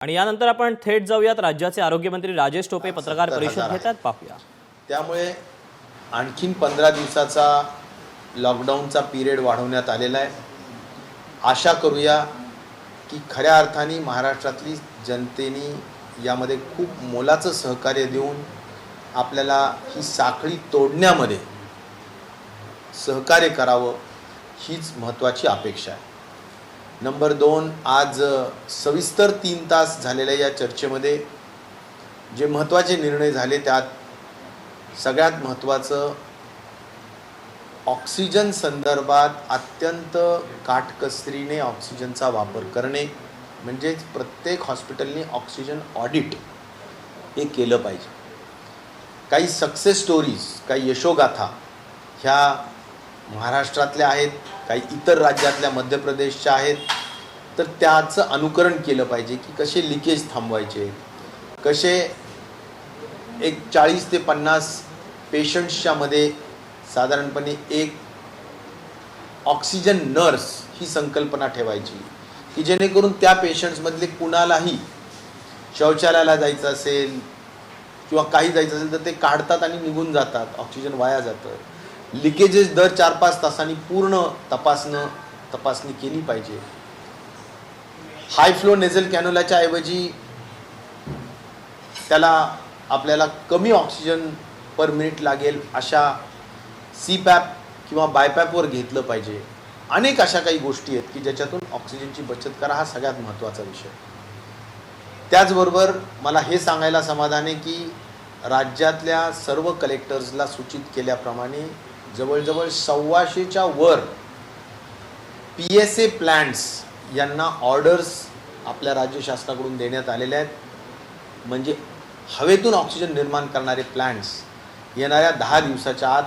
आणि यानंतर आपण थेट जाऊयात राज्याचे आरोग्यमंत्री राजेश टोपे पत्रकार परिषद घेतात पाहूया। त्यामुळे आणखीन 15 दिवसाचा लॉकडाऊनचा पिरियड वाढवण्यात आलेला आहे। आशा करूया की खऱ्या अर्थाने महाराष्ट्रातली जनतेने यामध्ये खूप मोलाचं सहकार्य देऊन आपल्याला ही साखळी तोडण्यामध्ये सहकार्य करावं हीच महत्त्वाची अपेक्षा आहे। नंबर 2, आज सविस्तर 3 तास झालेल्या या चर्चेमध्ये जे महत्त्वाचे निर्णय झाले त्यात सगळ्यात महत्त्वाचं ऑक्सिजन संदर्भात अत्यंत काटकसरीने ऑक्सिजनचा वापर करणे, म्हणजेच प्रत्येक हॉस्पिटलने ऑक्सिजन ऑडिट हे केलं पाहिजे। काही सक्सेस स्टोरीज, काही यशोगाथा ह्या महाराष्ट्रातल्या आहेत, काही इतर राज्यातल्या मध्य प्रदेशच्या आहेत, तर त्याचं अनुकरण केलं पाहिजे की कसे लिकेज थांबवायचे, कसे एक 40 ते 50 पेशंट्सच्या मध्ये साधारणपणे एक ऑक्सिजन नर्स ही संकल्पना ठेवायची की जेणेकरून त्या पेशंट्समधले कुणालाही शौचालयाला जायचं असेल किंवा काही जायचं असेल तर ते काढतात आणि निघून जातात, ऑक्सिजन वाया जातं। लिकेजेस दर 4-5 तासांनी पूर्ण तपासणी केली पाहिजे। हाय फ्लो नेझल कॅन्युलाच्या ऐवजी त्याला आपल्याला कमी ऑक्सिजन पर मिनिट लागेल अशा CPAP किंवा बायपॅपवर घेतलं पाहिजे। अनेक अशा काही गोष्टी आहेत की ज्याच्यातून ऑक्सिजनची बचत करा, हा सगळ्यात महत्त्वाचा विषय। त्याचबरोबर मला हे सांगायला समाधान आहे की राज्यातल्या सर्व कलेक्टर्सला सूचित केल्याप्रमाणे जवळजवळ 125च्या वर PSA प्लांट्स यांना ऑर्डर्स आपल्या राज्य शासनाकडून देण्यात आलेल्या आहेत। म्हणजे हवेतून ऑक्सिजन निर्माण करणारे प्लांट्स येणाऱ्या 10 दिवसाच्या आत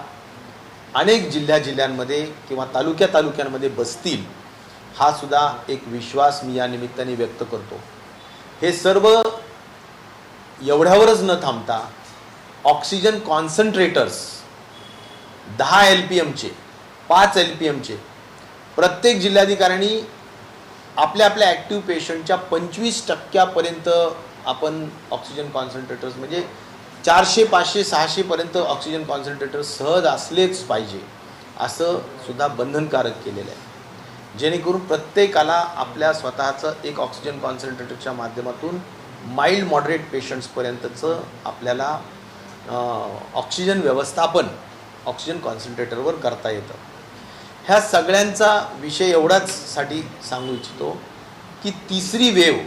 अनेक जिल्ह्यांमध्ये किंवा तालुक्यांमध्ये बसतील, हा सुद्धा एक विश्वास मी या निमित्ताने व्यक्त करतो। हे सर्व एवढ्यावरच न थांबता ऑक्सिजन कॉन्सन्ट्रेटर्स 10 LPMचे 5 LPMचे प्रत्येक जिल्हाधिकाऱ्यांनी आपल्या ॲक्टिव्ह पेशंटच्या 25% आपण ऑक्सिजन कॉन्सन्ट्रेटर्स म्हणजे 400, 500, 600 पर्यंत ऑक्सिजन कॉन्सन्ट्रेटर सहज असलेच पाहिजे असं सुद्धा बंधनकारक केलेलं आहे, जेणेकरून प्रत्येकाला आपल्या स्वतःचं एक ऑक्सिजन कॉन्सन्ट्रेटरच्या माध्यमातून माइल्ड मॉडरेट पेशंट्सपर्यंतचं आपल्याला ऑक्सिजन व्यवस्थापन ऑक्सिजन कॉन्सन्ट्रेटरवर करता येतं। ह्या सगळ्यांचा विषय एवढाच साठी सांगू इच्छितो की तिसरी वेव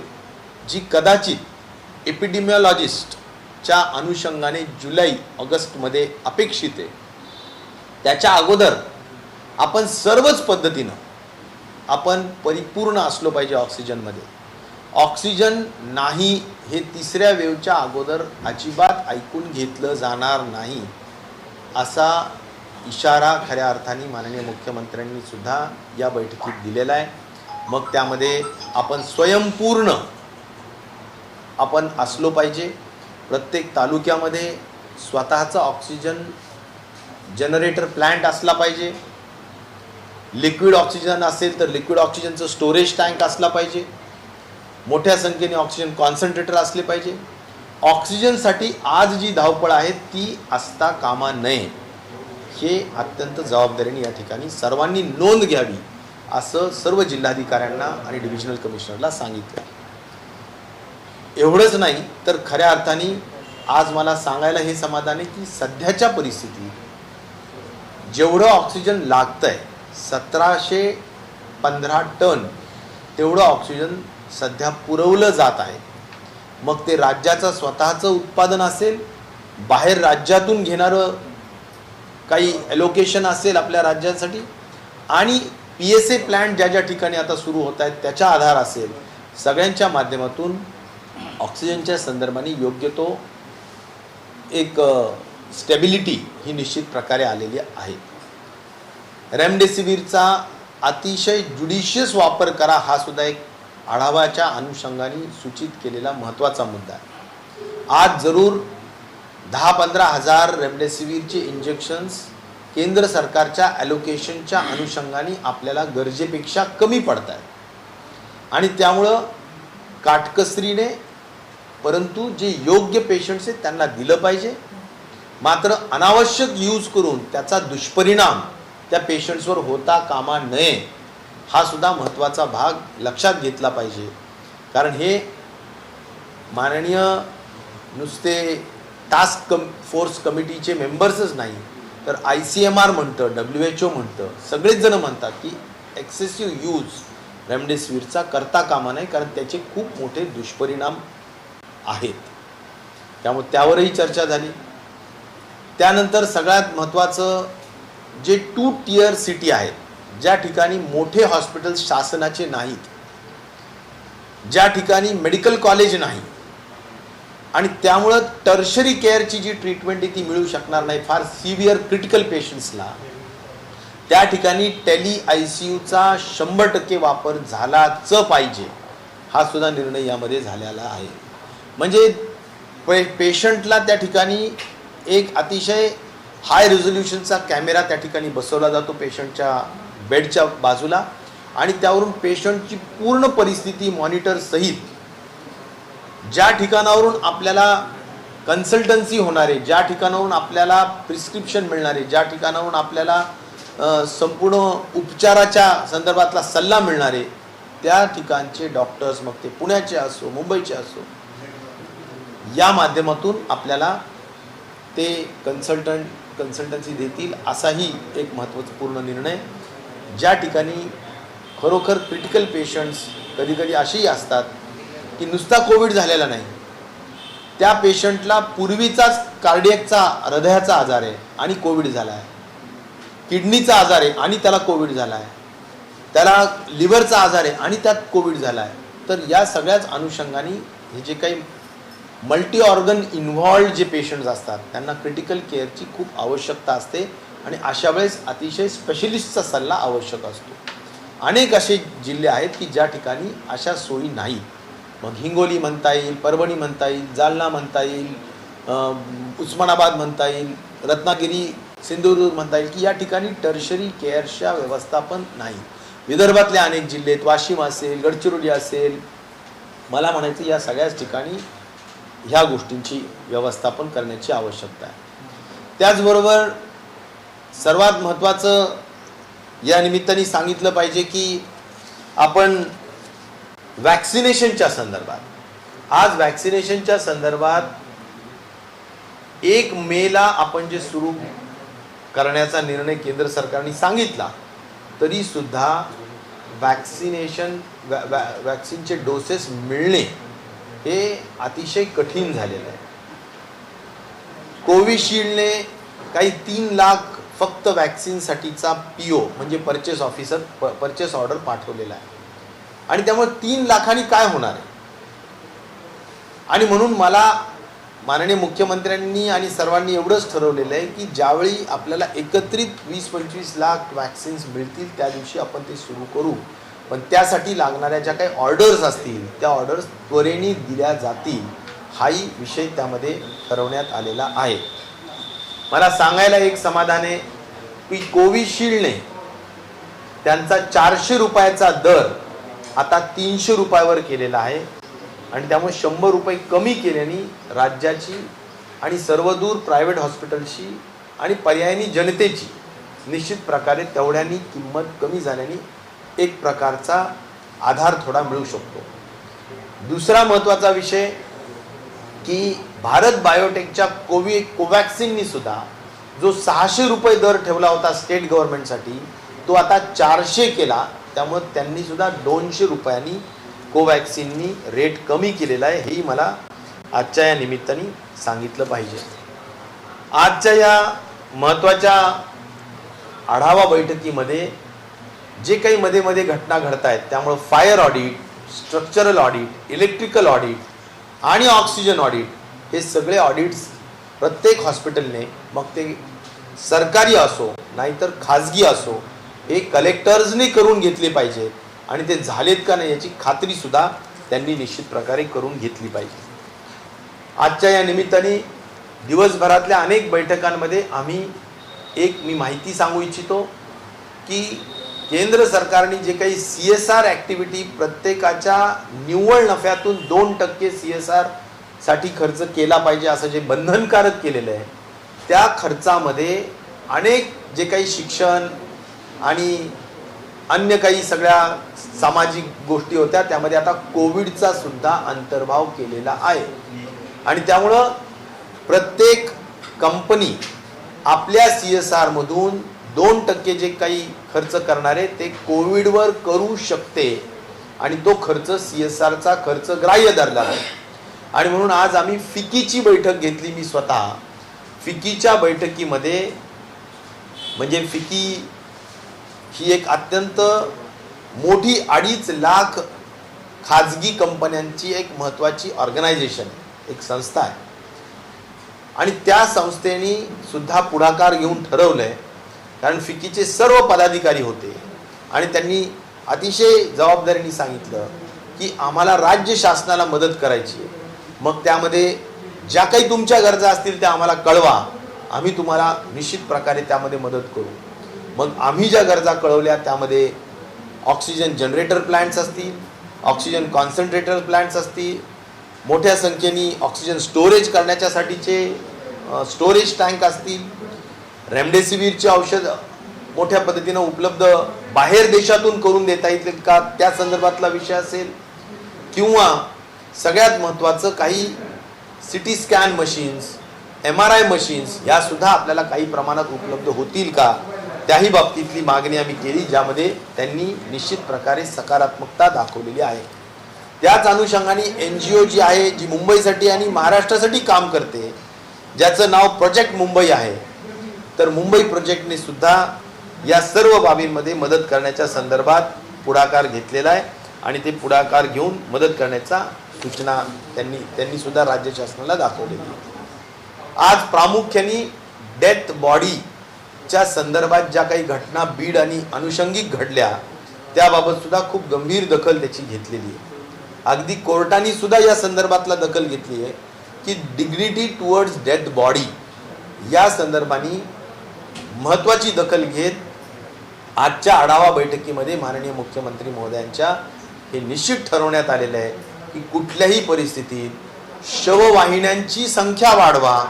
जी कदाचित एपिडेमिओलॉजिस्टच्या अनुषंगाने जुलै-ऑगस्टमध्ये अपेक्षित आहे, त्याच्या अगोदर आपण सर्वच पद्धतीनं आपण परिपूर्ण असलो पाहिजे ऑक्सिजनमध्ये। ऑक्सिजन नाही हे तिसऱ्या वेवच्या अगोदर अजिबात ऐकून घेतलं जाणार नाही असा इशारा खऱ्या अर्थाने माननीय मुख्यमंत्र्यांनी सुद्धा या बैठकीत दिलेला आहे। मग त्यामध्ये आपण स्वयंपूर्ण आपण असलो पाहिजे। प्रत्येक तालुक्यामध्ये स्वतःचा ऑक्सिजन जनरेटर प्लांट असला पाहिजे। लिक्विड ऑक्सिजन असेल तर लिक्विड ऑक्सिजनचं स्टोरेज टँक असला पाहिजे। मोठ्या संख्येने ऑक्सिजन कॉन्सन्ट्रेटर असले पाहिजे। ऑक्सिजनसाठी आज जी धावपळ आहे ती असता कामा नये, हे अत्यंत जबाबदारीने या ठिकाणी सर्वांनी नोंद घ्यावी असं सर्व जिल्हाधिकाऱ्यांना आणि डिव्हिजनल कमिशनरला सांगितलं। एवढंच नाही तर खऱ्या अर्थाने आज मला सांगायला हे समाधान आहे की सध्याच्या परिस्थितीत जेवढं ऑक्सिजन लागतंय 1715 टन तेवढं ऑक्सिजन सध्या पुरवलं जात आहे। मग ते राज्याचं स्वतःचं उत्पादन असेल, बाहेर राज्यातून घेणारं काही ॲलोकेशन असेल आपल्या राज्यासाठी, आणि PSA प्लांट ज्या ठिकाणी आता सुरू होत आहेत त्याच्या आधार असेल, सगळ्यांच्या माध्यमातून ऑक्सिजनच्या संदर्भाने योग्य तो एक स्टेबिलिटी ही निश्चित प्रकारे आलेली आहे। रेमडेसिवीरचा अतिशय ज्युडिशियस वापर करा, हा सुद्धा एक आढावाच्या अनुषंगाने सूचित केलेला महत्त्वाचा मुद्दा आहे। आज जरूर 10-15 हजार रेमडेसिवीरचे इंजेक्शन्स केंद्र सरकारच्या ॲलोकेशनच्या अनुषंगाने आपल्याला गरजेपेक्षा कमी पडत आहेत आणि त्यामुळं काटकसरीने, परंतु जे योग्य पेशंट्स आहेत त्यांना दिलं पाहिजे. मात्र अनावश्यक यूज करून त्याचा दुष्परिणाम त्या पेशंट्सवर होता कामा नये, हा सुद्धा महत्त्वाचा भाग लक्षात घेतला पाहिजे. कारण हे माननीय नुसते टास्क फोर्स कमिटीचे मेंबर्सच नाही, तर ICMR म्हणतं, WHO म्हणतं, सगळेच जण म्हणतात की एक्सेसिव्ह यूज रेमडेसिवीरचा करता कामा नाही, कारण त्याचे खूप मोठे दुष्परिणाम आहेत. त्यामुळे त्यावरही चर्चा झाली. त्यानंतर सगळ्यात महत्त्वाचं जे 2 tier सिटी आहेत, ज्या ठिकाणी मोठे हॉस्पिटल्स शासनाचे नाहीत, ज्या ठिकाणी मेडिकल कॉलेज नाही आणि त्यामुळं टर्शरी केअरची जी ट्रीटमेंट आहे ती मिळू शकणार नाही फार सिव्हिअर क्रिटिकल पेशंट्सला, त्या ठिकाणी टेली ICUचा 100% वापर झालाच पाहिजे, हा सुद्धा निर्णय यामध्ये झालेला आहे. म्हणजे पेशंटला त्या ठिकाणी एक अतिशय हाय रेझोल्युशनचा कॅमेरा त्या ठिकाणी बसवला जातो पेशंटच्या बेडच्या बाजूला, आणि त्यावरून पेशंटची पूर्ण परिस्थिती मॉनिटर सहित ज्या ठिकाणावरून आपल्याला कन्सल्टन्सी होणारे, ज्या ठिकाणावरून आपल्याला प्रिस्क्रिप्शन मिळणारे, ज्या ठिकाणावरून आपल्याला संपूर्ण उपचाराच्या संदर्भातला सल्ला मिळणारे, त्या ठिकाणचे डॉक्टर्स, मग ते पुण्याचे असो मुंबईचे असो, या माध्यमातून आपल्याला ते कन्सल्टन्सी देतील, असाही एक महत्त्वपूर्ण निर्णय. ज्या ठिकाणी खरोखर क्रिटिकल पेशंट्स कधीकधी असेही असतात की नुसता कोविड झालेला नाही, त्या पेशंटला पूर्वीचाच कार्डियकचा हृदयाचा आजार आहे आणि कोविड झाला आहे, किडनीचा आजार आहे आणि त्याला कोविड झाला आहे, त्याला लिव्हरचा आजार आहे आणि त्यात कोविड झाला आहे. तर या सगळ्याच अनुषंगाने हे जे काही मल्टी ऑर्गन इन्व्हॉल्ड जे पेशंट्स असतात त्यांना क्रिटिकल केअरची खूप आवश्यकता असते, आणि अशा वेळेस अतिशय स्पेशलिस्टचा सल्ला आवश्यक असतो. अनेक असे जिल्हे आहेत की ज्या ठिकाणी अशा सोयी नाही. मग हिंगोली म्हणता येईल, परभणी म्हणता येईल, जालना म्हणता येईल, उस्मानाबाद म्हणता येईल, रत्नागिरी, सिंधुदुर्ग म्हणता येईल की या ठिकाणी टर्शरी केअरच्या व्यवस्थापन नाही. विदर्भातले अनेक जिल्हे आहेत, वाशिम असेल, गडचिरोली असेल, मला म्हणायचं या सगळ्याच ठिकाणी ह्या गोष्टींची व्यवस्थापन करण्याची आवश्यकता आहे. त्याचबरोबर सर्वात महत्त्वाचं या निमित्ताने सांगितलं पाहिजे की आपण वॅक्सिनेशनच्या संदर्भात, आज वॅक्सिनेशनच्या संदर्भात 1 मेला आपण जे सुरू करण्याचा निर्णय केंद्र सरकारने सांगितला, तरी सुद्धा वॅक्सिनचे डोसेस मिळणे हे अतिशय कठीण झालेलं आहे. कोविशिल्डने काही 3 लाख फक्त वॅक्सिनसाठीचा PO म्हणजे परचेस ऑर्डर पाठवलेला आहे, आणि त्यामुळे 3 लाखांनी काय होणार आहे. आणि म्हणून मला माननीय मुख्यमंत्र्यांनी आणि सर्वांनी एवढंच ठरवलेलं आहे की ज्यावेळी आपल्याला एकत्रित 20-25 लाख वॅक्सिन्स मिळतील त्या दिवशी आपण ते सुरू करू, पण त्यासाठी लागणाऱ्या ज्या काही ऑर्डर्स असतील त्या ऑर्डर्स त्वरेने दिल्या जातील, हाही विषय त्यामध्ये ठरवण्यात आलेला आहे. मला सांगायला एक समाधान आहे की कोविशिल्डने त्यांचा 400 रुपयाचा दर आता 300 रुपयावर केलेला आहे, आणि त्यामुळे 100 रुपये कमी केल्याने राज्याची आणि सर्वदूर प्रायव्हेट हॉस्पिटलची आणि पर्यायी जनतेची निश्चित प्रकारे तेवढ्यानी किंमत कमी झाल्याने एक प्रकारचा आधार थोडा मिळू शकतो. दुसरा महत्त्वाचा विषय की भारत बायोटेकच्या कोवॅक्सिननी सुद्धा जो 600 रुपये दर ठेवला होता स्टेट गव्हर्नमेंटसाठी, तो आता 400 केला. त्यामुळे त्यांनी सुद्धा 200 रुपयांनी कोवॅक्सिननी रेट कमी केलेला आहे, हेही मला आजच्या या निमित्ताने सांगितलं पाहिजे. आजच्या या महत्त्वाच्या आढावा बैठकीमध्ये जे काही मध्ये मध्ये घटना घडत आहेत, त्यामुळे fire audit, structural audit, electrical audit आणि ऑक्सिजन ऑडिट, हे सगळे ऑडिट्स प्रत्येक हॉस्पिटलने, मग ते सरकारी असो नाहीतर खाजगी असो, हे कलेक्टर्सने करून घेतले पाहिजे, आणि ते झालेत का नाही याची खात्रीसुद्धा त्यांनी निश्चित प्रकारे करून घेतली पाहिजे. आजच्या या निमित्ताने दिवसभरातल्या अनेक बैठकांमध्ये मी माहिती सांगू इच्छितो की केंद्र सरकारने जे काही CSR ॲक्टिव्हिटी प्रत्येकाच्या निव्वळ नफ्यातून 2% CSR साठी खर्च केला पाहिजे असं जे बंधनकारक केलेलं आहे, त्या खर्चामध्ये अनेक जे काही शिक्षण आणि अन्य काही सगळ्या सामाजिक गोष्टी होत्या त्यामध्ये आता कोविडचा सुद्धा अंतर्भाव केलेला आहे. आणि त्यामुळं प्रत्येक कंपनी आपल्या CSR मधून 2% जे काही खर्च करणारे ते कोविडवर करू शकते आणि तो खर्च CSRचा खर्च ग्राह्य धरला आहे. आणि म्हणून आज आम्ही फिकीची बैठक घेतली. मी स्वतः फिकीच्या बैठकीमध्ये, म्हणजे फिकी ही एक अत्यंत मोठी 2.5 लाख खाजगी कंपन्यांची एक महत्त्वाची ऑर्गनायझेशन, एक संस्था आहे. आणि त्या संस्थेने सुद्धा पुढाकार घेऊन ठरवलंय, कारण फिकीचे सर्व पदाधिकारी होते आणि त्यांनी अतिशय जबाबदारीने सांगितलं की आम्हाला राज्य शासनाला मदत करायची आहे. मग त्यामध्ये ज्या काही तुमच्या गरजा असतील त्या आम्हाला कळवा, आम्ही तुम्हाला निश्चित प्रकारे त्यामध्ये मदत करू. मग आम्ही ज्या गरजा कळवल्या त्यामध्ये ऑक्सिजन जनरेटर प्लांट्स असतील, ऑक्सिजन कॉन्सन्ट्रेटर प्लांट्स असतील, मोठ्या संख्येने ऑक्सिजन स्टोरेज करण्याच्यासाठीचे स्टोरेज टँक असतील, रेमडेसिवीरचे औषध मोठ्या पद्धतीनं उपलब्ध बाहेर देशातून करून देता येतील का त्या संदर्भातला विषय असेल, किंवा सगळ्यात महत्त्वाचं काही CT scan machines, MRI machines यासुद्धा आपल्याला काही प्रमाणात उपलब्ध होतील का, त्याही बाबतीतली मागणी आम्ही केली, ज्यामध्ये त्यांनी निश्चित प्रकारे सकारात्मकता दाखवलेली आहे. त्याच अनुषंगाने NGO जी आहे, जी मुंबईसाठी आणि महाराष्ट्रासाठी काम करते, ज्याचं नाव प्रोजेक्ट मुंबई आहे, तर मुंबई प्रोजेक्टने सुद्धा या सर्व बाबींमध्ये मदत करण्याच्या संदर्भात पुढाकार घेतलेला आहे आणि ते पुढाकार घेऊन मदत करण्याचा सूचना त्यांनी सुद्धा राज्य शासनाला दाखवलेली आहे. आज प्रामुख्याने डेथ बॉडीच्या संदर्भात ज्या काही घटना बीड आणि अनुषंगिक घडल्या त्याबाबत सुद्धा खूप गंभीर दखल त्याची घेतलेली आहे. अगदी कोर्टाने सुद्धा या संदर्भातला दखल घेतली आहे की डिग्निटी टुवर्ड्स डेथ बॉडी या संदर्भाने महत्त्वाची दखल घेत आजच्या आढावा बैठकीमध्ये माननीय मुख्यमंत्री महोदयांच्या हे निश्चित ठरवण्यात आलेलं आहे की कुठल्याही परिस्थितीत शववाहिन्यांची संख्या वाढवा,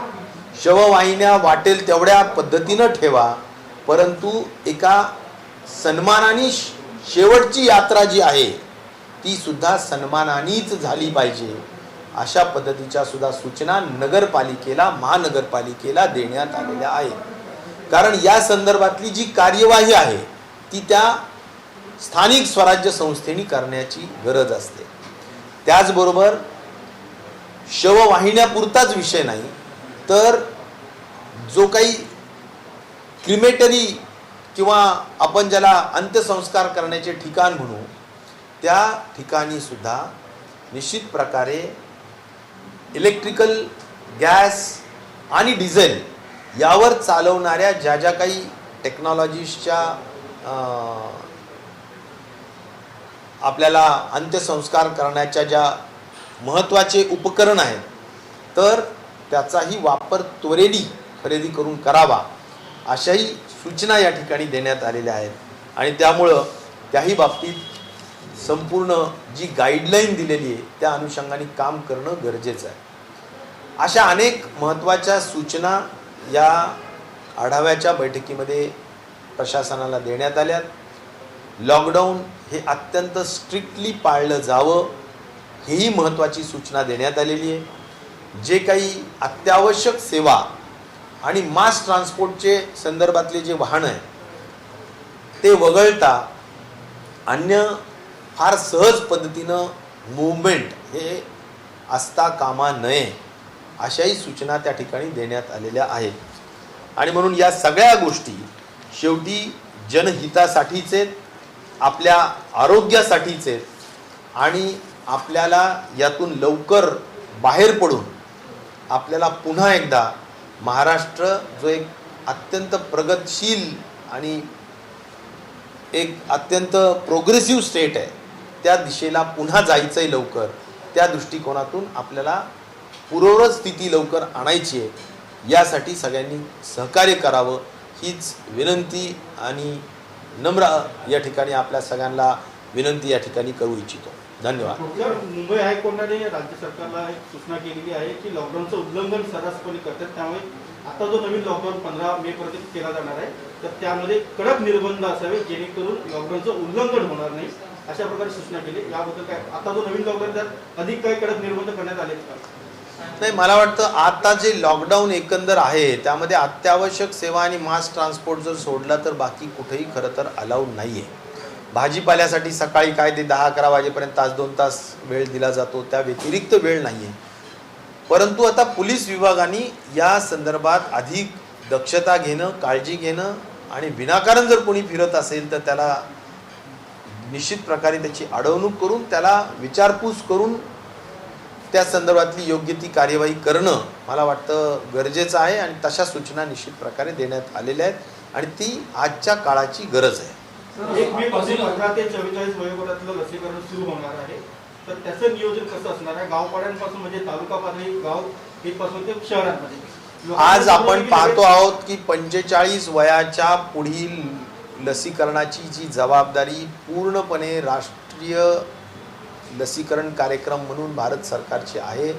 शववाहिन्या वाटेल तेवढ्या पद्धतीनं ठेवा, परंतु एका सन्मानाने शेवटची यात्रा जी आहे ती सुद्धा सन्मानानेच झाली पाहिजे, अशा पद्धतीच्या सुद्धा सूचना नगरपालिकेला, महानगरपालिकेला देण्यात आलेल्या आहेत. कारण या संदर्भातली जी कार्यवाही आहे ती त्या स्थानिक स्वराज्य संस्थेने करण्याची गरज असते. त्याचबरोबर शववाहिन्यापुरताच विषय नाही, तर जो काही क्रिमेटरी किंवा आपण ज्याला अंत्यसंस्कार करण्याचे ठिकाण म्हणू, त्या ठिकाणी सुद्धा निश्चित प्रकारे इलेक्ट्रिकल, गॅस आणि डिझेल यावर चालवणाऱ्या ज्या ज्या काही टेक्नॉलॉजीजच्या आपल्याला अंत्यसंस्कार करण्याच्या ज्या महत्त्वाचे उपकरण आहेत, तर त्याचाही वापर त्वरेने खरेदी करून करावा, अशाही सूचना या ठिकाणी देण्यात आलेल्या आहेत. आणि त्यामुळं त्याही बाबतीत संपूर्ण जी गाईडलाईन दिलेली आहे त्या अनुषंगाने काम करणं गरजेचं आहे. अशा अनेक महत्त्वाच्या सूचना या आढाव्याच्या बैठकीमध्ये प्रशासनाला देण्यात आल्यात. लॉकडाऊन हे अत्यंत स्ट्रिक्टली पाळलं जावं, हेही महत्त्वाची सूचना देण्यात आलेली आहे. जे काही अत्यावश्यक सेवा आणि मास ट्रान्सपोर्टचे संदर्भातले जे वाहनं आहेत ते वगळता अन्य फार सहज पद्धतीनं मूवमेंट हे असता कामा नये, अशाही सूचना त्या ठिकाणी देण्यात आलेल्या आहेत. आणि म्हणून या सगळ्या गोष्टी शेवटी जनहितासाठीच आहेत, आपल्या आरोग्यासाठीच आहेत आणि आपल्याला यातून लवकर बाहेर पडून आपल्याला पुन्हा एकदा महाराष्ट्र जो एक अत्यंत प्रगतशील आणि एक अत्यंत प्रोग्रेसिव्ह स्टेट आहे त्या दिशेला पुन्हा जायचं आहे लवकर. त्या दृष्टिकोनातून आपल्याला पूर्ववत स्थिती लवकर आणायची आहे. यासाठी सगळ्यांनी सहकार्य करावं हीच विनंती आणि नम्र या ठिकाणी आपल्या सगळ्यांना विनंती या ठिकाणी करू इच्छितो. धन्यवाद. सर, मुंबई हायकोर्टाने राज्य सरकारला एक सूचना केलेली आहे की लॉकडाऊनचं उल्लंघन सर्रासपणे करतात, त्यामुळे आता जो नवीन लॉकडाऊन 15 मे पर्यंत केला जाणार आहे तर त्यामध्ये कडक निर्बंध असावे जेणेकरून लॉकडाऊनचं उल्लंघन होणार नाही, अशा प्रकारे सूचना केली. याबद्दल काय आता जो नवीन लॉकडाऊन त्यात अधिक काही कडक निर्बंध करण्यात आले का? नाही, मला वाटतं आता जे लॉकडाऊन एकंदर आहे त्यामध्ये अत्यावश्यक सेवा आणि मास ट्रान्सपोर्ट जर सोडला तर बाकी कुठेही खरं तर अलाउड नाही आहे. भाजीपाल्यासाठी सकाळी काय ते 10-11 वाजेपर्यंत तास 2 तास वेळ दिला जातो, त्या व्यतिरिक्त वेळ नाही आहे. परंतु आता पोलीस विभागाने या संदर्भात अधिक दक्षता घेणं, काळजी घेणं आणि विनाकारण जर कोणी फिरत असेल तर त्याला निश्चित प्रकारे त्याची अडवणूक करून त्याला विचारपूस करून त्या संदर्भातली योग्य ती कार्यवाही करणं मला वाटतं गरजेचं आहे आणि तशा सूचना निश्चित प्रकारे देण्यात आलेल्या आहेत आणि ती आजच्या काळाची गरज आहे. 1 मे पासून 15 ते 44 वयोगटातलं लसीकरण सुरू होणार आहे, तर त्याचं नियोजन कसं असणार आहे? गावपाड्यांपासून म्हणजे तालुका पातळी, गाव इथपासून ते शहरांमध्ये आज आपण पाहतो आहोत की 45 वयाच्या पुढील लसीकरणाची जी जबाबदारी पूर्णपणे राष्ट्रीय लसीकरण कार्यक्रम म्हणून भारत सरकारची आहे.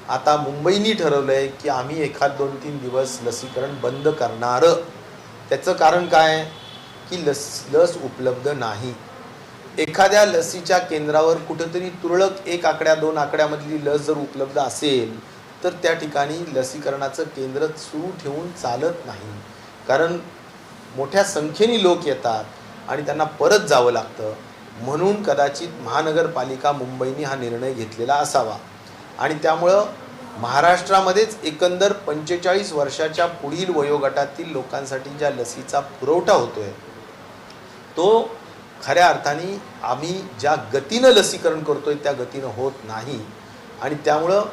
आता मुंबईने ठरवलं आहे की आम्ही 1-2-3 दिवस लसीकरण बंद करणार. त्याचं कारण काय की लस उपलब्ध नाही. एखाद्या लसीच्या केंद्रावर कुठेतरी तुरळक 1 आकड्या 2 आकड्यामधली लस जर उपलब्ध असेल तर त्या ठिकाणी लसीकरणाचं केंद्र सुरू ठेवून चालत नाही, कारण मोठ्या संख्येने लोक येतात आणि त्यांना परत जावं लागतं. म्हणून कदाचित महानगरपालिका मुंबईने हा निर्णय घेतलेला असावा आणि त्यामुळं महाराष्ट्रामध्येच एकंदर 45 वर्षाच्या पुढील वयोगटातील लोकांसाठी ज्या लसीचा पुरवठा होतोय तो खऱ्या अर्थाने आम्ही ज्या गतीनं लसीकरण करतोय त्या गतीनं होत नाही आणि त्यामुळं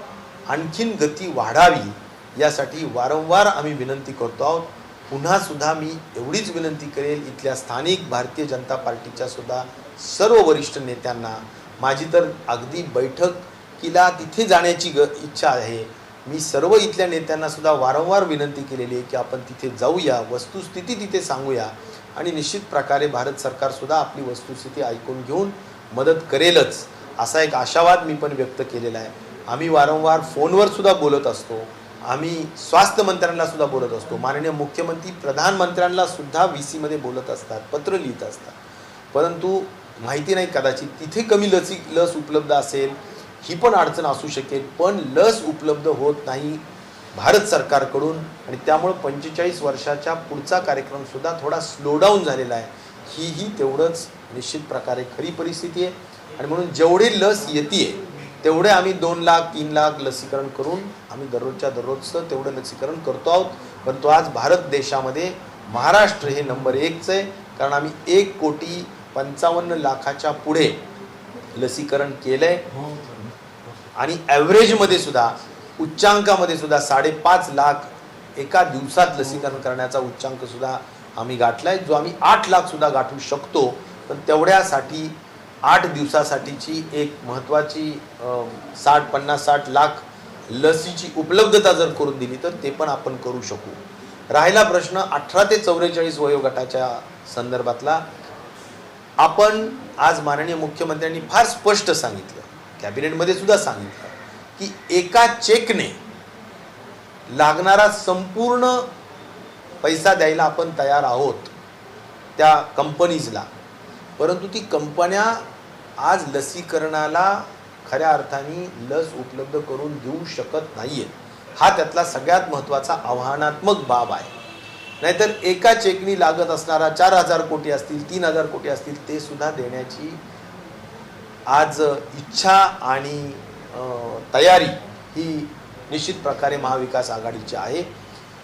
आणखीन गती वाढावी यासाठी वारंवार आम्ही विनंती करतो आहोत. पुन्हा सुद्धा मी एवढीच विनंती करेल इथल्या स्थानिक भारतीय जनता पार्टीच्या सुद्धा सर्व वरिष्ठ नेत्यांना, माझी तर अगदी बैठकीला तिथे जाण्याची इच्छा आहे. मी सर्व इथल्या नेत्यांना सुद्धा वारंवार विनंती केलेली आहे की आपण तिथे जाऊया, वस्तुस्थिती तिथे सांगूया आणि निश्चित प्रकारे भारत सरकारसुद्धा आपली वस्तुस्थिती ऐकून घेऊन मदत करेलच असा एक आशावाद मी पण व्यक्त केलेला आहे. आम्ही वारंवार फोनवर सुद्धा बोलत असतो, आम्ही स्वास्थ्य मंत्र्यांना सुद्धा बोलत असतो, माननीय मुख्यमंत्री प्रधानमंत्र्यांना सुद्धा VC मध्ये बोलत असतात, पत्र लिहित असतात. परंतु माहिती नाही, कदाचित तिथे कमी लस उपलब्ध असेल ही पण अडचण असू शकेल, पण लस उपलब्ध होत नाही भारत सरकारकडून आणि त्यामुळे 45 वर्षाच्या पुढचा कार्यक्रम सुद्धा थोडा स्लो डाऊन झालेला आहे. ही तेवढंच निश्चित प्रकारे खरी परिस्थिती आहे आणि म्हणून जेवढे लस येते तेवढे आम्ही 2 लाख 3 लाख लसीकरण करून आम्ही दररोजच्या दररोजचं तेवढं लसीकरण करतो आहोत. परंतु आज भारत देशामध्ये महाराष्ट्र हे नंबर 1चं आहे, कारण आम्ही 1,55,00,000च्या पुढे लसीकरण केलं आहे आणि ॲव्हरेजमध्ये सुद्धा उच्चांकामध्ये सुद्धा 5.5 लाख एका दिवसात लसीकरण करण्याचा उच्चांक सुद्धा आम्ही गाठला आहे, जो आम्ही 8 लाख सुद्धा गाठू शकतो. पण तेवढ्यासाठी 8 दिवसासाठीची एक महत्त्वाची 50-60 लाख लसीची उपलब्धता जर करून दिली तर ते पण आपण करू शकू. राहिला प्रश्न 18 ते 44 वयोगटाच्या संदर्भातला, आपण आज माननीय मुख्यमंत्र्यांनी फार स्पष्ट सांगितलं, कॅबिनेटमध्ये सुद्धा सांगितलं की एका चेकने लागणारा संपूर्ण पैसा द्यायला आपण तयार आहोत त्या कंपनीजला. परंतु ती कंपन्या आज लसीकरणाला खऱ्या अर्थाने लस उपलब्ध करून देऊ शकत नाहीये. हा त्यातला सगळ्यात महत्त्वाचा आव्हानात्मक बाब आहे. नाहीतर एका चेकनी लागत असणारा 4,000 कोटी असतील, 3,000 कोटी असतील, ते सुद्धा देण्याची आज इच्छा आणि तयारी ही निश्चित प्रकारे महाविकास आघाडीची आहे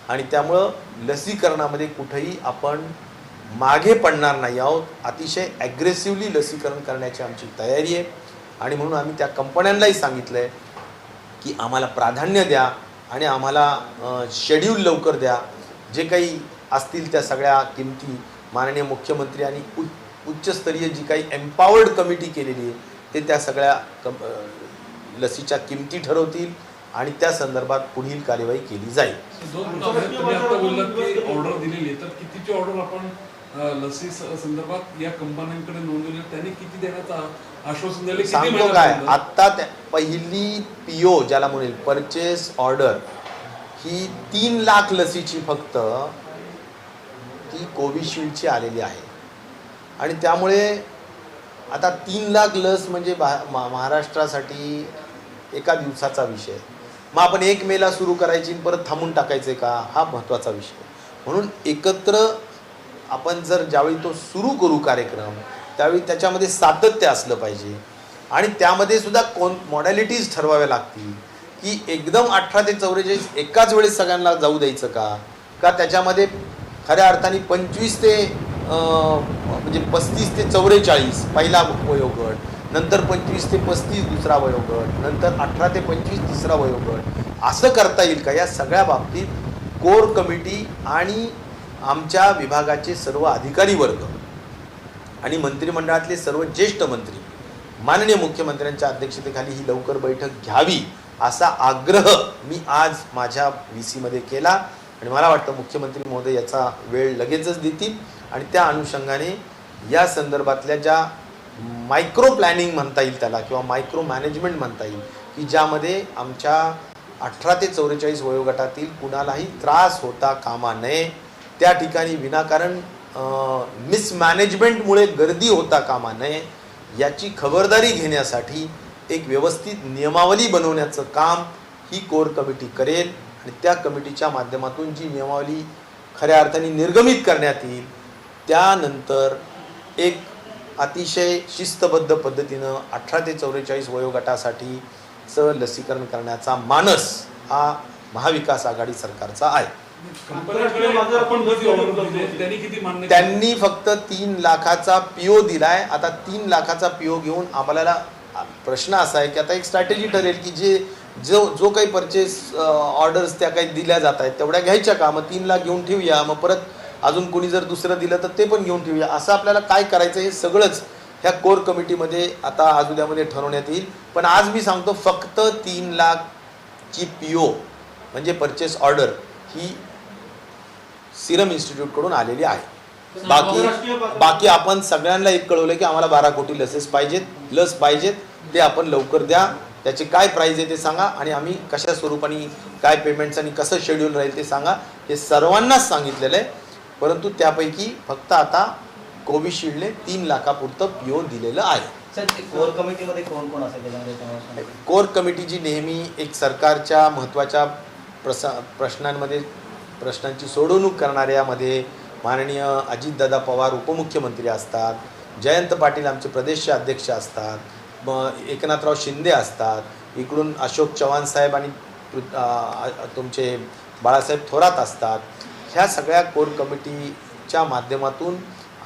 आणि त्यामुळं लसीकरणामध्ये कुठेही आपण मागे पडणार नाही आहोत. अतिशय ॲग्रेसिव्हली लसीकरण करण्याची आमची तयारी आहे आणि म्हणून आम्ही त्या कंपन्यांनाही सांगितलं आहे की आम्हाला प्राधान्य द्या आणि आम्हाला शेड्यूल लवकर द्या. जे काही असतील त्या सगळ्या किमती माननीय मुख्यमंत्री आणि उच्चस्तरीय जी काही एम्पावर्ड कमिटी केलेली आहे ते त्या सगळ्या लसीच्या किमती ठरवतील आणि त्या संदर्भात पुढील कार्यवाही केली जाईल. ऑर्डर दिलेली तर कितीची ऑर्डर आपण लसी संदर्भात या कंपन्यांकडे नोंदवली, त्यांनी किती देण्याचं आश्वासन दिले? किती सांगतो महिन्यात काय, नोंदवलं? आत्ता पहिली PO ज्याला म्हणेल परचेस ऑर्डर ही 3 लाख लसीची फक्त ती कोविशिल्डची आलेली आहे. आणि त्यामुळे आता 3 लाख लस म्हणजे महाराष्ट्रासाठी एका दिवसाचा विषय. मग आपण 1 मेला सुरू करायची आणि परत थांबून टाकायचे का, हा महत्त्वाचा विषय. म्हणून एकत्र आपण जर ज्यावेळी तो सुरू करू कार्यक्रम त्यावेळी त्याच्यामध्ये सातत्य असलं पाहिजे. आणि त्यामध्ये सुद्धा मॉडॅलिटीज ठरवाव्या लागतील की एकदम 18 ते 44 एकाच वेळेस सगळ्यांना जाऊ द्यायचं का त्याच्यामध्ये खऱ्या अर्थाने 25 ते म्हणजे 35 ते 44 पहिला वयोगट, नंतर 25 ते 35 दुसरा वयोगट, नंतर 18 ते 25 तिसरा वयोगट, असं करता येईल का? या सगळ्या बाबतीत कोर कमिटी आणि आमच्या विभागाचे सर्व अधिकारी वर्ग आणि मंत्रिमंडळातले सर्व ज्येष्ठ मंत्री माननीय मुख्यमंत्र्यांच्या अध्यक्षतेखाली ही लवकर बैठक घ्यावी असा आग्रह मी आज माझ्या VC मध्ये केला. आणि मला वाटतं मुख्यमंत्री महोदय याचा वेळ लगेचच देतील. आणि त्या अनुषंगाने या संदर्भातल्या ज्या मायक्रो प्लॅनिंग म्हणता येईल त्याला किंवा मायक्रो मॅनेजमेंट म्हणता येईल की ज्यामध्ये आमच्या 18 ते 44 वयोगटातील कुणालाही त्रास होता कामा नये, त्या ठिकाणी विनाकारण मिसमॅनेजमेंटमुळे गर्दी होता कामा नये, याची खबरदारी घेण्यासाठी एक व्यवस्थित नियमावली बनवण्याचं काम ही कोर कमिटी करेल. आणि त्या कमिटीच्या माध्यमातून जी नियमावली खऱ्या अर्थाने निर्गमित करण्यात येईल त्यानंतर एक अतिशय शिस्तबद्ध पद्धतीनं 18 ते 44 वयोगटासाठीचं लसीकरण करण्याचा मानस हा महाविकास आघाडी सरकारचा आहे. कंपन्यांकडे आपण किती ऑर्डर दिले, त्यांनी किती मान्य केलं? त्यांनी फक्त 3 लाखाचा PO दिलाय. आता 3 लाखाचा PO घेऊन आपल्याला प्रश्न असा आहे की आता एक स्ट्रॅटेजी ठरेल की जो काही परचेस ऑर्डर्स त्या काही दिल्या जात आहेत तेवढ्या घ्यायच्या का, मग 3 लाख घेऊन ठेवूया, मग परत अजून कोणी जर दुसरं दिलं तर ते पण घेऊन ठेवूया, असं आपल्याला काय करायचं हे सगळंच ह्या कोर कमिटीमध्ये आता आज उद्यामध्ये ठरवण्यात येईल. पण आज मी सांगतो फक्त 3 लाखची PO म्हणजे परचेस ऑर्डर ही सिरम इन्स्टिट्यूटकडून आलेली आहे. बाकी आपण सगळ्यांना एक कळवलं की आम्हाला 12 कोटी लस पाहिजेत, ते आपण लवकर द्या, त्याची काय प्राईज आहे ते सांगा आणि आम्ही कशा स्वरूपाने काय पेमेंट्स आणि कसं शेड्यूल राहील ते सांगा, हे सर्वांनाच सांगितलेलं आहे. परंतु त्यापैकी फक्त आता कोविशिल्डने 3 लाखापुरतं PO दिलेलं आहे. कोर कमिटीमध्ये कोण कोण असेल? कोर कमिटी जी नेहमी एक सरकारच्या महत्त्वाच्या प्रश्नांची सोडवणूक करणाऱ्यामध्ये माननीय अजितदादा पवार उपमुख्यमंत्री असतात, जयंत पाटील आमचे प्रदेशचे अध्यक्ष असतात, एकनाथराव शिंदे असतात, इकडून अशोक चव्हाण साहेब आणि तुमचे बाळासाहेब थोरात असतात. ह्या सगळ्या कोर कमिटीच्या माध्यमातून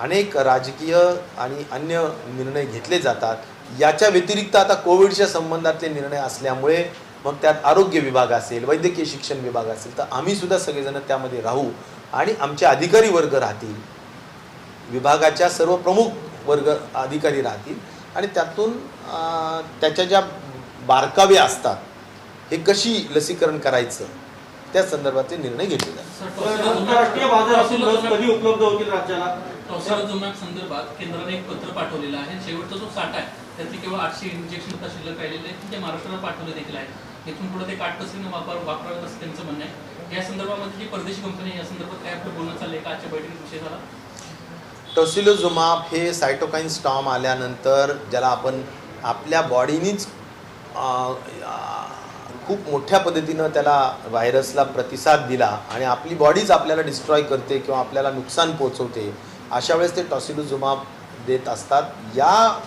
अनेक राजकीय आणि अन्य निर्णय घेतले जातात. याच्या व्यतिरिक्त आता कोविडच्या संबंधातले निर्णय असल्यामुळे मग त्यात आरोग्य विभाग असेल, वैद्यकीय शिक्षण विभाग असेल, तर आम्ही सुद्धा सगळेजण त्यामध्ये राहू आणि आमचे अधिकारी वर्ग राहतील, विभागाच्या सर्व प्रमुख वर्ग अधिकारी राहतील आणि त्यातून त्याच्या ज्या बारकावे असतात हे कशी लसीकरण करायचं त्या संदर्भातले निर्णय घेतले जातात. आंतरराष्ट्रीय बाजारातून लस कधी उपलब्ध होतील राज्याला? टॉसिलुझुमॅब संदर्भात केंद्राने एक पत्र पाठवलेलं आहे. शेवटचा जो साठा आहे त्यातले केवळ 800 इंजेक्शन आता शिल्लक राहिलेले आहेत, ते महाराष्ट्राला पाठवले देखील आहे. इथून पुढे ते काटकसरीने वापरावेत असं त्यांचं म्हणणं आहे. या संदर्भामध्ये जी परदेशी कंपनी या संदर्भात काय आपलं बोलणं चाललंय का? आजच्या बैठकीत विषय झाला. टॉसिलुझुमॅब हे सायटोकाईन स्टॉर्म आल्यानंतर ज्याला आपण आपल्या बॉडीनीच खूप मोठ्या पद्धतीनं त्याला व्हायरसला प्रतिसाद दिला आणि आपली बॉडीच आपल्याला डिस्ट्रॉय करते किंवा आपल्याला नुकसान पोचवते, अशा वेळेस ते टॉसिलुझुमॅब देत असतात. या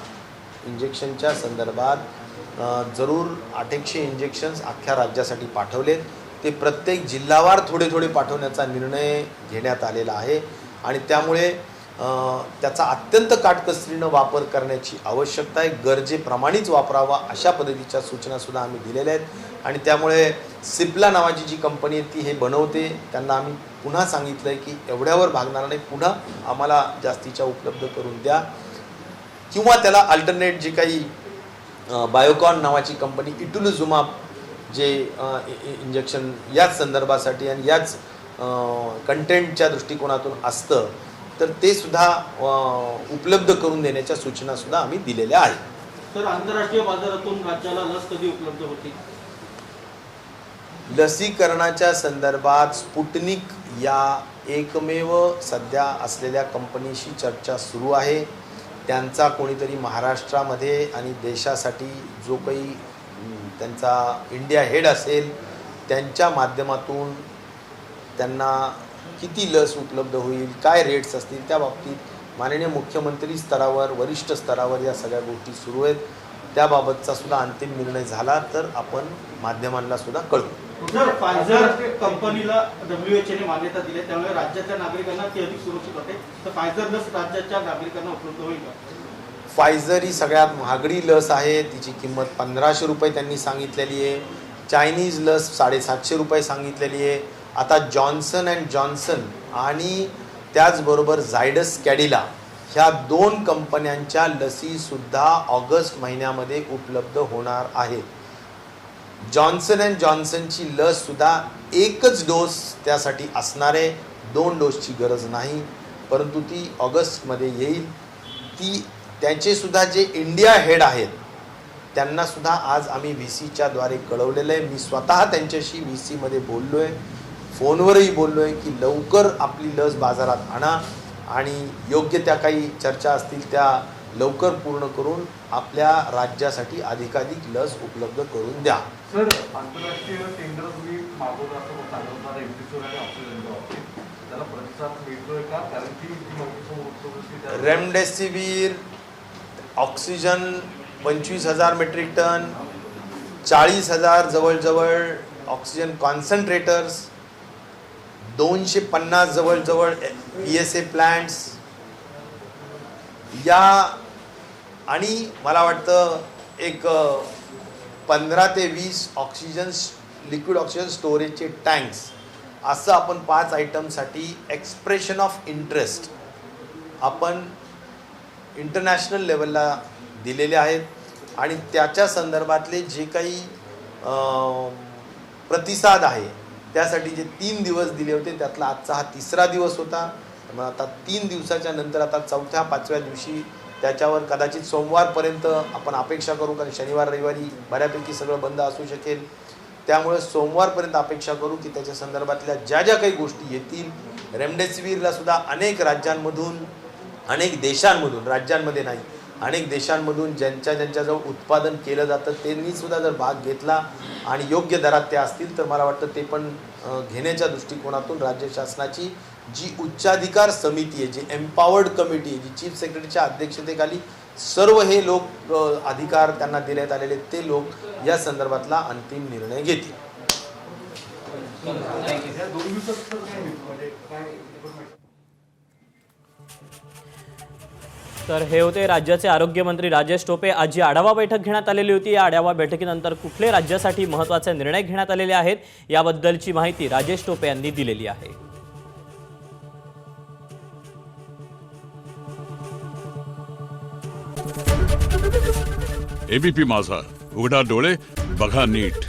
इंजेक्शनच्या संदर्भात जरूर 800 इंजेक्शन्स अख्ख्या राज्यासाठी पाठवलेत. ते प्रत्येक जिल्हावार थोडे थोडे पाठवण्याचा निर्णय घेण्यात आलेला आहे आणि त्यामुळे त्याचा अत्यंत काटकसरीनं वापर करण्याची आवश्यकता आहे. गरजेप्रमाणेच वापरावा अशा पद्धतीच्या सूचनासुद्धा आम्ही दिलेल्या आहेत आणि त्यामुळे सिप्ला नावाची जी कंपनी आहे ती हे बनवते, त्यांना आम्ही पुन्हा सांगितलं आहे की एवढ्यावर भागणार नाही, पुन्हा आम्हाला जास्तीच्या उपलब्ध करून द्या किंवा त्याला अल्टरनेट जे काही बायोकॉन नावाची कंपनी इटुलिझुमॅब जे इंजेक्शन याच संदर्भासाठी आणि याच कंटेंटच्या दृष्टिकोनातून असतं तर ते सुद्धा उपलब्ध करून देण्याच्या सूचना सुद्धा आम्ही दिलेल्या आहेत. तर आंतरराष्ट्रीय बाजारातून राज्याला लस कधी उपलब्ध होती? लसीकरणाच्या संदर्भात स्पुटनिक या एकमेव सध्या असलेल्या कंपनीशी चर्चा सुरू आहे. त्यांचा कोणीतरी महाराष्ट्रामध्ये आणि देशासाठी जो काही त्यांचा इंडिया हेड असेल त्यांच्या माध्यमातून त्यांना किती लस उपलब्ध होईल, काय रेट्स असतील, त्या बाबतीत माननीय मुख्यमंत्री स्तरावर, वरिष्ठ स्तरावर या सगळ्या गोष्टी सुरू आहेत. त्याबाबतचा सुद्धा अंतिम निर्णय झाला तर आपण माध्यमांना सुद्धा कळवू. जर फायझर कंपनीला WHO ने मान्यता दिली त्यामुळे राज्याच्या नागरिकांना ती अधिक सुरक्षित होते, तर फायझर लस राज्याच्या नागरिकांना उपलब्ध होईल का? फायझर ही सगळ्यात महागडी लस आहे. तिची किंमत 1500 रुपये त्यांनी सांगितलेली आहे. चायनीज लस 750 रुपये सांगितलेली आहे. आता जॉन्सन अँड जॉन्सन आणि त्याचबरोबर झायडस कॅडिला ह्या 2 कंपन्यांच्या लसीसुद्धा ऑगस्ट महिन्यामध्ये उपलब्ध होणार आहेत. जॉन्सन अँड जॉन्सनची लससुद्धा एकच डोस त्यासाठी असणार आहे, 2 डोसची गरज नाही, परंतु ती ऑगस्टमध्ये येईल. त्याचेसुद्धा जे इंडिया हेड आहेत त्यांनासुद्धा आज आम्ही VCच्या द्वारे कळवलेलं आहे. मी स्वतः त्यांच्याशी VCमध्ये बोललो आहे, फोनवरही बोललो आहे की लवकर आपली लस बाजारात आणा आणि योग्य त्या काही चर्चा असतील त्या लवकर पूर्ण करून आपल्या राज्यासाठी अधिकाधिक लस उपलब्ध करून द्या. सर, आंतरराष्ट्रीय टेंडर तुम्ही मागवलं असं सांगणार एमपीसीवर आणि ऑक्सिजनच्या बाबतीत त्याला प्रतिसाद मिळतोय का? कारण की रेमडेसिवीर, ऑक्सिजन 25,000 मेट्रिक टन, 40,000 जवळजवळ ऑक्सिजन कॉन्सन्ट्रेटर्स, 250 जवळजवळ PSA प्लांट्स या आणि मला वाटतं एक 15 ते 20 ऑक्सिजन लिक्विड ऑक्सिजन स्टोरेजचे टँक्स, असं आपण 5 आयटमसाठी एक्सप्रेशन ऑफ इंटरेस्ट आपण इंटरनॅशनल लेवलला दिलेले आहेत आणि त्याच्या संदर्भातले जे काही प्रतिसाद आहे त्यासाठी जे 3 दिवस दिले होते त्यातला आजचा हा 3रा दिवस होता. मग आता 3 दिवसाच्या नंतर आता 4थ्या 5व्या दिवशी त्याच्यावर कदाचित सोमवारपर्यंत आपण अपेक्षा करू, कारण शनिवार रविवारी बऱ्यापैकी सगळं बंद असू शकेल. त्यामुळे सोमवारपर्यंत अपेक्षा करू की त्याच्या संदर्भातल्या ज्या ज्या काही गोष्टी येतील. रेमडेसिवीरला सुद्धा अनेक राज्यांमधून, अनेक देशांमधून, राज्यांमध्ये नाही अनेक देशांमधून ज्यांच्याजवळ उत्पादन केलं जातं त्यांनी सुद्धा जर भाग घेतला आणि योग्य दरात ते असतील तर मला वाटतं ते पण घेण्याच्या दृष्टिकोनातून राज्य शासनाची जी उच्चाधिकार समिती आहे, जी एम्पॉवर्ड कमिटी आहे, जी चीफ सेक्रेटरीच्या अध्यक्षतेखाली सर्व हे लोक अधिकार त्यांना देण्यात आलेले ते लोक या संदर्भातला अंतिम निर्णय घेतील. तर हे होते राज्याचे आरोग्यमंत्री राजेश टोपे. आज जी आढावा बैठक घेण्यात आलेली होती या आढावा बैठकीनंतर कुठले राज्यासाठी महत्त्वाचे निर्णय घेण्यात आलेले आहेत याबद्दलची माहिती राजेश टोपे यांनी दिलेली आहे. ABP माझा, उघडा डोळे बघा नीट.